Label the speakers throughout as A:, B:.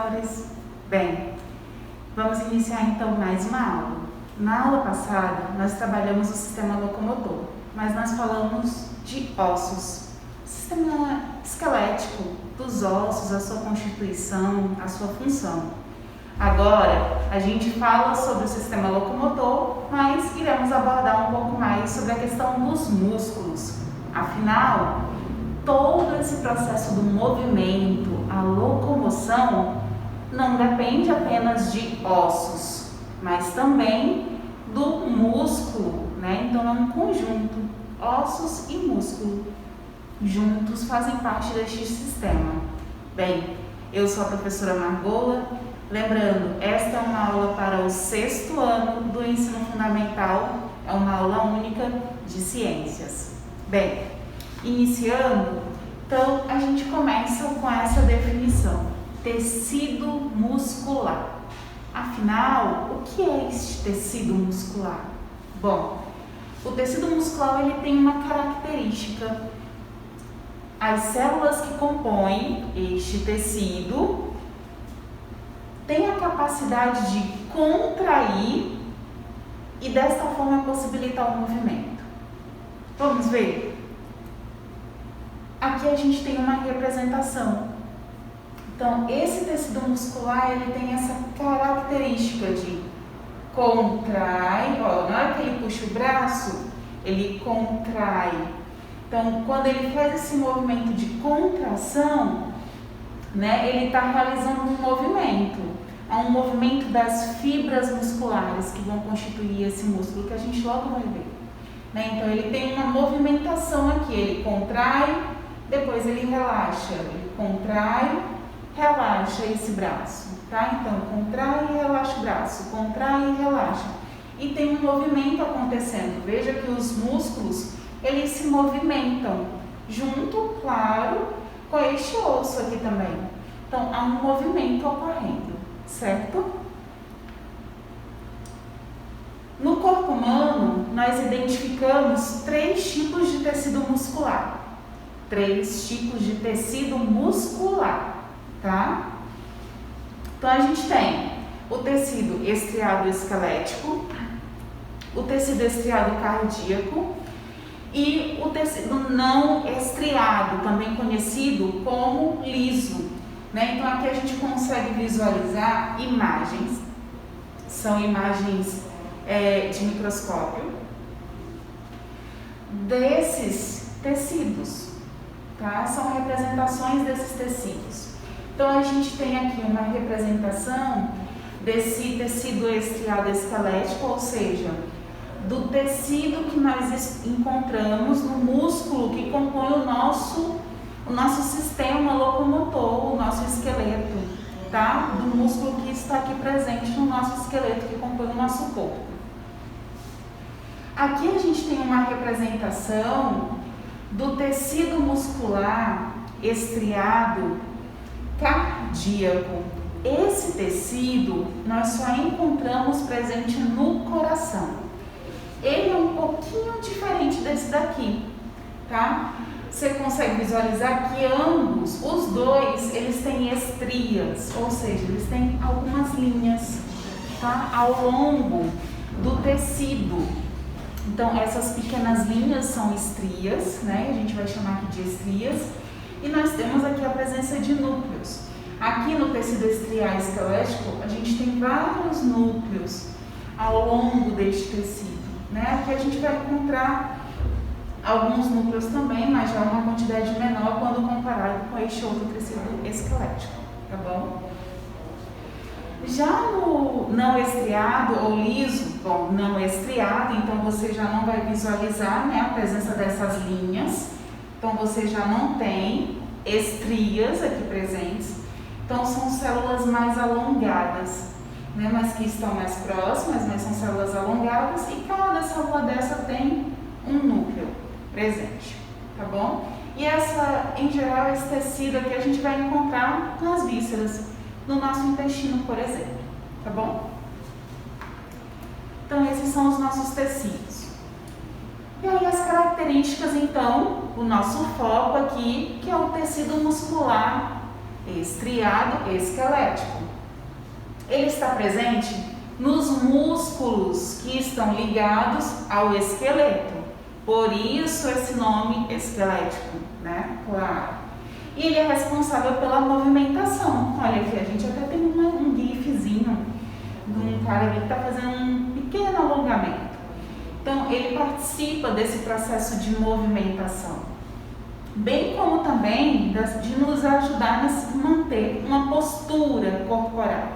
A: professores! Bem, vamos iniciar então mais uma aula. Na aula passada, nós trabalhamos o sistema locomotor, mas nós falamos de ossos, sistema esquelético dos ossos, a sua constituição, a sua função. Agora, a gente fala sobre o sistema locomotor, mas iremos abordar um pouco mais sobre a questão dos músculos. Afinal, todo esse processo do movimento, a locomoção, não depende apenas de ossos, mas também do músculo, né? Então é um conjunto, ossos e músculo, juntos fazem parte deste sistema. Bem, eu sou a professora Margola. Lembrando, esta é uma aula para o 6º ano do ensino fundamental, é uma aula única de ciências. Bem, iniciando, então a gente começa com essa definição, tecido muscular. Afinal, o que é este tecido muscular? Bom, o tecido muscular ele tem uma característica. As células que compõem este tecido têm a capacidade de contrair e desta forma possibilitar o movimento. Vamos ver? Aqui a gente tem uma representação. Então, esse tecido muscular, ele tem essa característica de contrai, ó, na hora que ele puxa o braço, ele contrai. Então, quando ele faz esse movimento de contração, né, ele está realizando um movimento. É um movimento das fibras musculares que vão constituir esse músculo, que a gente logo vai ver. Né? Então, ele tem uma movimentação aqui, ele contrai, depois ele relaxa, ele contrai, relaxa esse braço, tá? Então, contrai e relaxa o braço, contrai e relaxa. E tem um movimento acontecendo. Veja que os músculos, eles se movimentam junto, claro, com este osso aqui também. Então, há um movimento ocorrendo, certo? No corpo humano, nós identificamos 3 tipos de tecido muscular. 3 tipos de tecido muscular, tá? Então, a gente tem o tecido estriado esquelético, o tecido estriado cardíaco e o tecido não estriado, também conhecido como liso, né? Então, aqui a gente consegue visualizar imagens, são imagens de microscópio desses tecidos, tá? São representações desses tecidos. Então, a gente tem aqui uma representação desse tecido estriado esquelético, ou seja, do tecido que nós encontramos no músculo que compõe o nosso sistema locomotor, o nosso esqueleto, tá? Do músculo que está aqui presente no nosso esqueleto, que compõe o nosso corpo. Aqui a gente tem uma representação do tecido muscular estriado cardíaco. Esse tecido nós só encontramos presente no coração. Ele é um pouquinho diferente desse daqui, tá? Você consegue visualizar que ambos, os dois, eles têm estrias, ou seja, eles têm algumas linhas, tá? Ao longo do tecido. Então, essas pequenas linhas são estrias, né? A gente vai chamar aqui de estrias. E nós temos aqui a presença de núcleos. Aqui no tecido estriado esquelético, a gente tem vários núcleos ao longo deste tecido, né? Aqui a gente vai encontrar alguns núcleos também, mas já uma quantidade menor quando comparado com este outro tecido esquelético, tá bom? Já no não estriado ou liso, bom, não estriado, então você já não vai visualizar, né, a presença dessas linhas, então você já não tem estrias aqui presentes, então são células mais alongadas, né, mas que estão mais próximas, mas são células alongadas e cada célula dessa tem um núcleo presente, tá bom? E essa, em geral, esse tecido aqui a gente vai encontrar nas vísceras, no nosso intestino, por exemplo, tá bom? Então, esses são os nossos tecidos. E aí as características, então, o nosso foco aqui, que é o tecido muscular estriado esquelético. Ele está presente nos músculos que estão ligados ao esqueleto. Por isso esse nome esquelético, né? Claro. E ele é responsável pela movimentação. Olha aqui, a gente até tem um gifzinho de um cara ali que está fazendo um pequeno alongamento. Então, ele participa desse processo de movimentação. Bem como também de nos ajudar a manter uma postura corporal.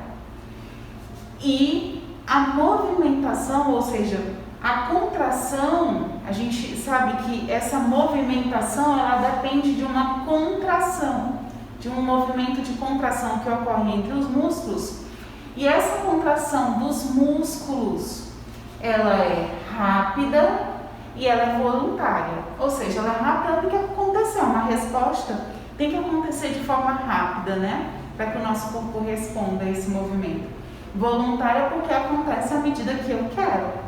A: E a movimentação, ou seja, a contração, a gente sabe que essa movimentação ela depende de uma contração, de um movimento de contração que ocorre entre os músculos. E essa contração dos músculos, ela é rápida e ela é voluntária. Ou seja, ela é rápida porque aconteceu, uma resposta tem que acontecer de forma rápida, né? Para que o nosso corpo responda a esse movimento. Voluntária porque acontece à medida que eu quero.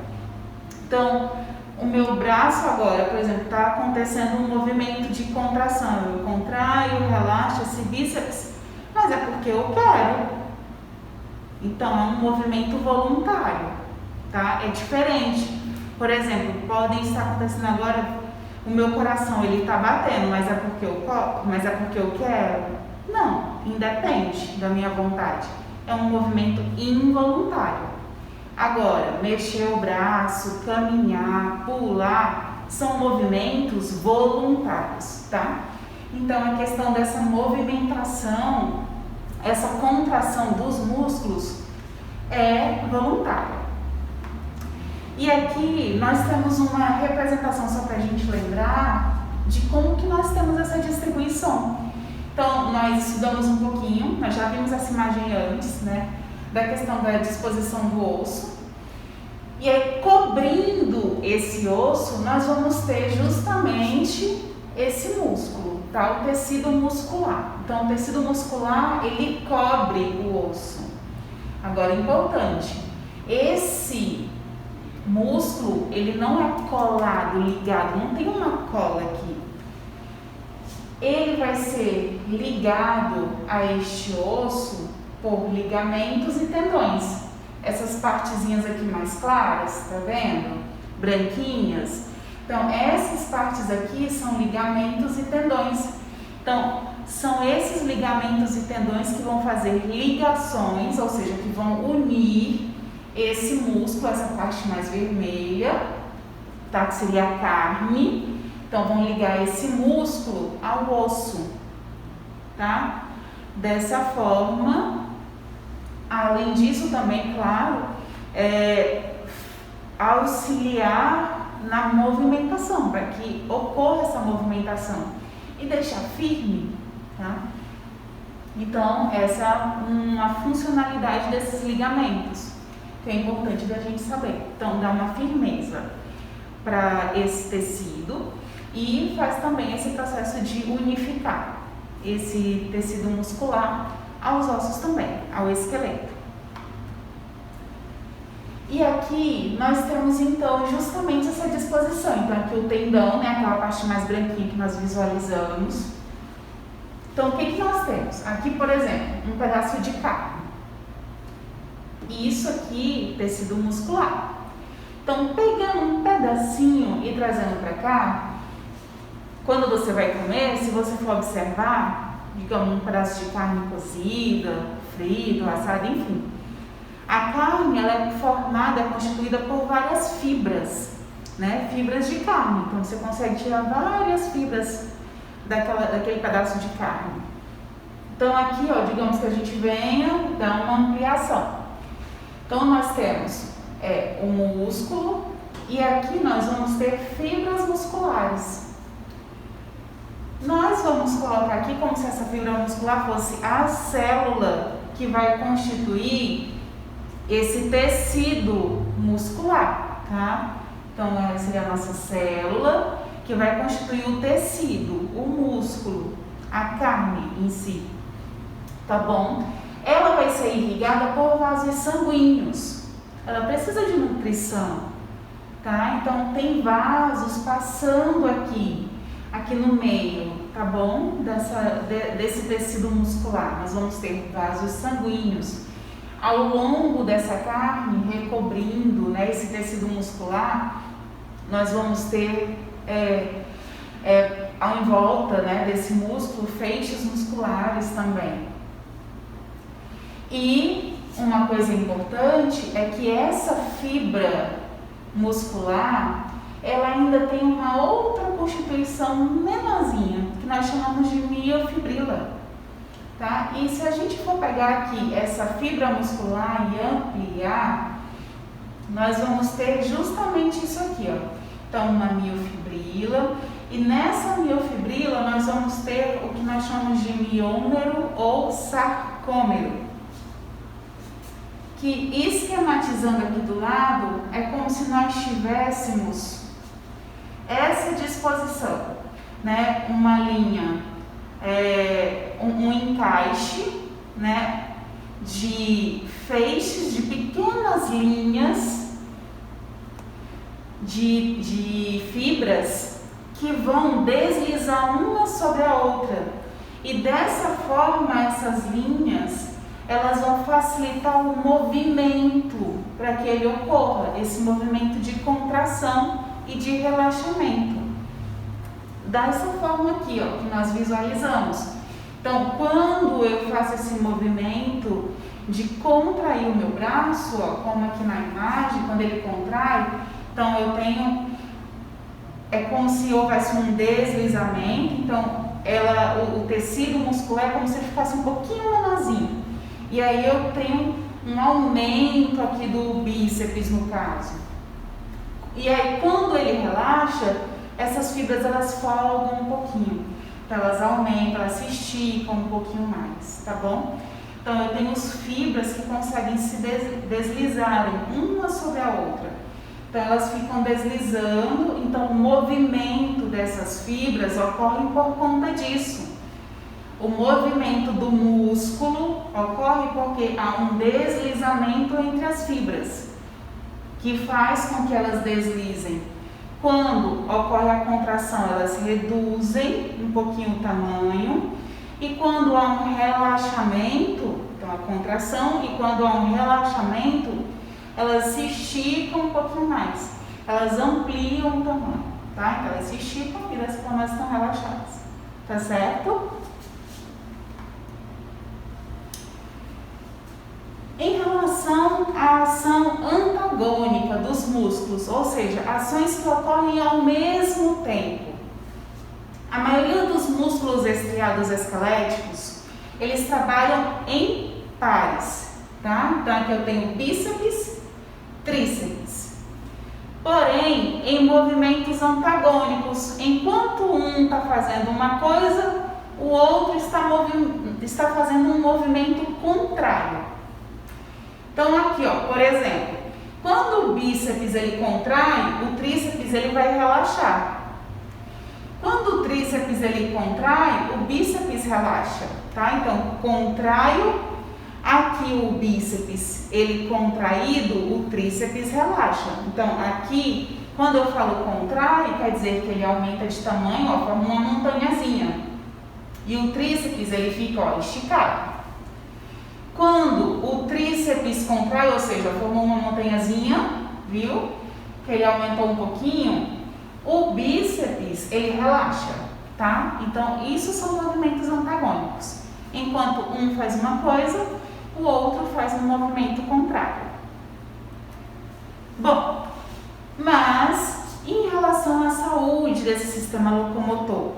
A: Então, o meu braço agora, por exemplo, está acontecendo um movimento de contração. Eu contraio, relaxo esse bíceps, mas é porque eu quero. Então, é um movimento voluntário, tá? É diferente. Por exemplo, podem estar acontecendo agora, o meu coração ele está batendo, mas é porque eu quero? Não, independe da minha vontade. É um movimento involuntário. Agora, mexer o braço, caminhar, pular, são movimentos voluntários, tá? Então, a questão dessa movimentação, essa contração dos músculos é voluntária. E aqui nós temos uma representação, só para a gente lembrar, de como que nós temos essa distribuição. Então, nós estudamos um pouquinho, nós já vimos essa imagem antes, né? Da questão da disposição do osso. E aí, cobrindo esse osso, nós vamos ter justamente esse músculo, tá? O tecido muscular. Então, o tecido muscular, ele cobre o osso. Agora, importante, esse músculo, ele não é colado, ligado, não tem uma cola aqui. Ele vai ser ligado a este osso por ligamentos e tendões. Essas partezinhas aqui mais claras, tá vendo? Branquinhas. Então, essas partes aqui são ligamentos e tendões. Então, são esses ligamentos e tendões que vão fazer ligações, ou seja, que vão unir esse músculo, essa parte mais vermelha, tá? Que seria a carne. Então, vão ligar esse músculo ao osso, tá? Dessa forma, além disso também, claro, auxiliar na movimentação, para que ocorra essa movimentação e deixar firme, tá? Então, essa é uma funcionalidade desses ligamentos, que é importante da gente saber. Então, dá uma firmeza para esse tecido e faz também esse processo de unificar esse tecido muscular aos ossos também, ao esqueleto. E aqui nós temos então justamente essa disposição. Então aqui o tendão, né, aquela parte mais branquinha que nós visualizamos. Então o que nós temos? Aqui, por exemplo, um pedaço de carne. Isso aqui, tecido muscular. Então pegando um pedacinho e trazendo para cá, quando você vai comer, se você for observar, digamos, um pedaço de carne cozida, frito, assado, enfim. A carne, ela é formada, é constituída por várias fibras, né? Fibras de carne. Então, você consegue tirar várias fibras daquele pedaço de carne. Então, aqui, ó, digamos que a gente venha dar uma ampliação. Então, nós temos o músculo e aqui nós vamos ter fibras musculares. Nós vamos colocar aqui como se essa fibra muscular fosse a célula que vai constituir esse tecido muscular, tá? Então, essa seria a nossa célula que vai constituir o tecido, o músculo, a carne em si, tá bom? Ela vai ser irrigada por vasos sanguíneos, ela precisa de nutrição, tá? Então, tem vasos passando aqui no meio tá bom? Desse tecido muscular. Nós vamos ter vasos sanguíneos ao longo dessa carne, recobrindo, né, esse tecido muscular. Nós vamos ter em volta, né, desse músculo, feixes musculares também. E uma coisa importante é que essa fibra muscular, ela ainda tem uma outra constituição menorzinha, que nós chamamos de miofibrila, tá? E se a gente for pegar aqui essa fibra muscular e ampliar, nós vamos ter justamente isso aqui, ó. Então, uma miofibrila, e nessa miofibrila nós vamos ter o que nós chamamos de miômero ou sarcômero, que, esquematizando aqui do lado, é como se nós tivéssemos essa disposição, né? Uma linha, um encaixe, né, de feixes, de pequenas linhas de fibras que vão deslizar uma sobre a outra. E dessa forma, essas linhas, elas vão facilitar o movimento para que ele ocorra, esse movimento de contração e de relaxamento. Dessa forma aqui, ó, que nós visualizamos. Então, quando eu faço esse movimento de contrair o meu braço, ó, como aqui na imagem, quando ele contrai, então eu tenho, é como se houvesse um deslizamento, então o tecido muscular é como se ele ficasse um pouquinho menorzinho. E aí eu tenho um aumento aqui do bíceps, no caso. E aí, quando ele relaxa, essas fibras elas folgam um pouquinho. Então, elas aumentam, elas se esticam um pouquinho mais, tá bom? Então, eu tenho as fibras que conseguem se deslizarem uma sobre a outra. Então, elas ficam deslizando. Então, o movimento dessas fibras ocorre por conta disso. O movimento do músculo ocorre porque há um deslizamento entre as fibras, que faz com que elas deslizem. Quando ocorre a contração, elas reduzem um pouquinho o tamanho, e quando há um relaxamento, então a contração, e quando há um relaxamento, elas se esticam um pouquinho mais, elas ampliam o tamanho, tá? Então elas se esticam e dessa forma elas estão relaxadas, tá certo? Em relação à ação antagônica dos músculos, ou seja, ações que ocorrem ao mesmo tempo. A maioria dos músculos estriados esqueléticos, eles trabalham em pares, tá? Então aqui eu tenho bíceps, tríceps. Porém, em movimentos antagônicos, enquanto um está fazendo uma coisa, o outro está fazendo um movimento contrário. Então aqui, ó, por exemplo, quando o bíceps ele contrai, o tríceps ele vai relaxar. Quando o tríceps ele contrai, o bíceps relaxa, tá? Então, contraio, aqui o bíceps ele contraído, o tríceps relaxa. Então, aqui, quando eu falo contrai, quer dizer que ele aumenta de tamanho, ó, forma uma montanhazinha. E o tríceps ele fica, ó, esticado. Quando o tríceps contrai, ou seja, formou uma montanhazinha, viu? Que ele aumentou um pouquinho, o bíceps, ele relaxa, tá? Então, isso são movimentos antagônicos. Enquanto um faz uma coisa, o outro faz um movimento contrário. Bom, mas em relação à saúde desse sistema locomotor,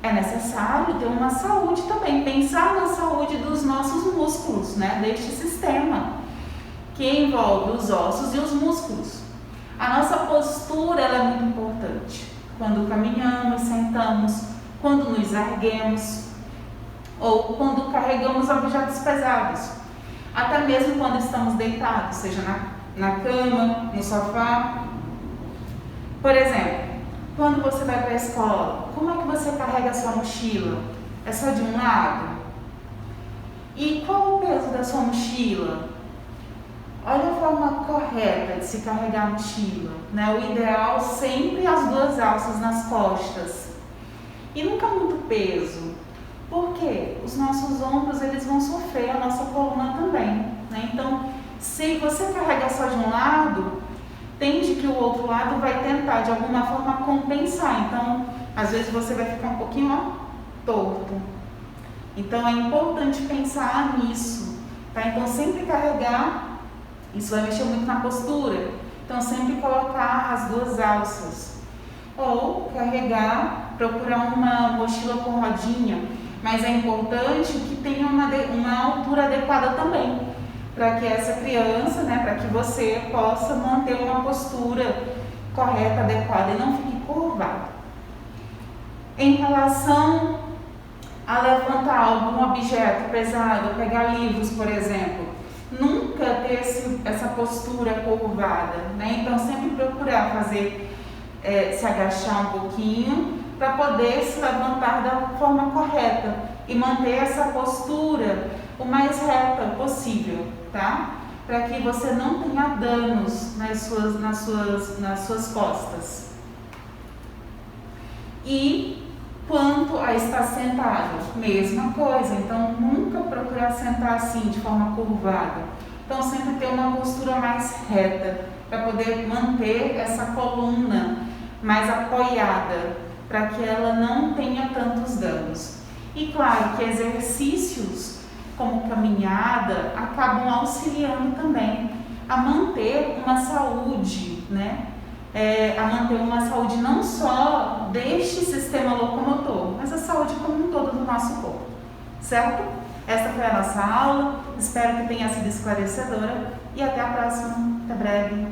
A: é necessário ter uma saúde também, pensar na saúde dos nossos músculos, né, deste sistema, que envolve os ossos e os músculos. A nossa postura ela é muito importante. Quando caminhamos, sentamos, quando nos erguemos, ou quando carregamos objetos pesados. Até mesmo quando estamos deitados, seja na cama, no sofá. Por exemplo, quando você vai para a escola, como é que você carrega a sua mochila? É só de um lado? E qual o peso da sua mochila? Olha a forma correta de se carregar a mochila, né? O ideal sempre as duas alças nas costas. e nunca muito peso. Por quê? Os nossos ombros eles vão sofrer, a nossa coluna também, né? Então, se você carrega só de um lado, tende que o outro lado vai tentar de alguma forma compensar. Então, às vezes você vai ficar um pouquinho torto. Então, é importante pensar nisso, tá? Então, sempre carregar, isso vai mexer muito na postura. Então, sempre colocar as duas alças. Ou carregar, procurar uma mochila com rodinha. Mas é importante que tenha uma altura adequada também, para que essa criança, né, para que você possa manter uma postura correta, adequada e não fique curvado. Em relação a levantar algum objeto pesado, pegar livros, por exemplo, nunca ter essa postura curvada, né? Então sempre procurar fazer, se agachar um pouquinho para poder se levantar da forma correta e manter essa postura o mais reta possível, tá? Para que você não tenha danos nas suas costas. E quanto a estar sentado, mesma coisa. Então, nunca procurar sentar assim, de forma curvada. Então, sempre ter uma postura mais reta, para poder manter essa coluna mais apoiada, para que ela não tenha tantos danos. E claro que exercícios como caminhada acabam auxiliando também a manter uma saúde, né? A manter uma saúde não só deste sistema locomotor, mas a saúde como um todo do nosso corpo, certo? Essa foi a nossa aula, espero que tenha sido esclarecedora e até a próxima, até breve.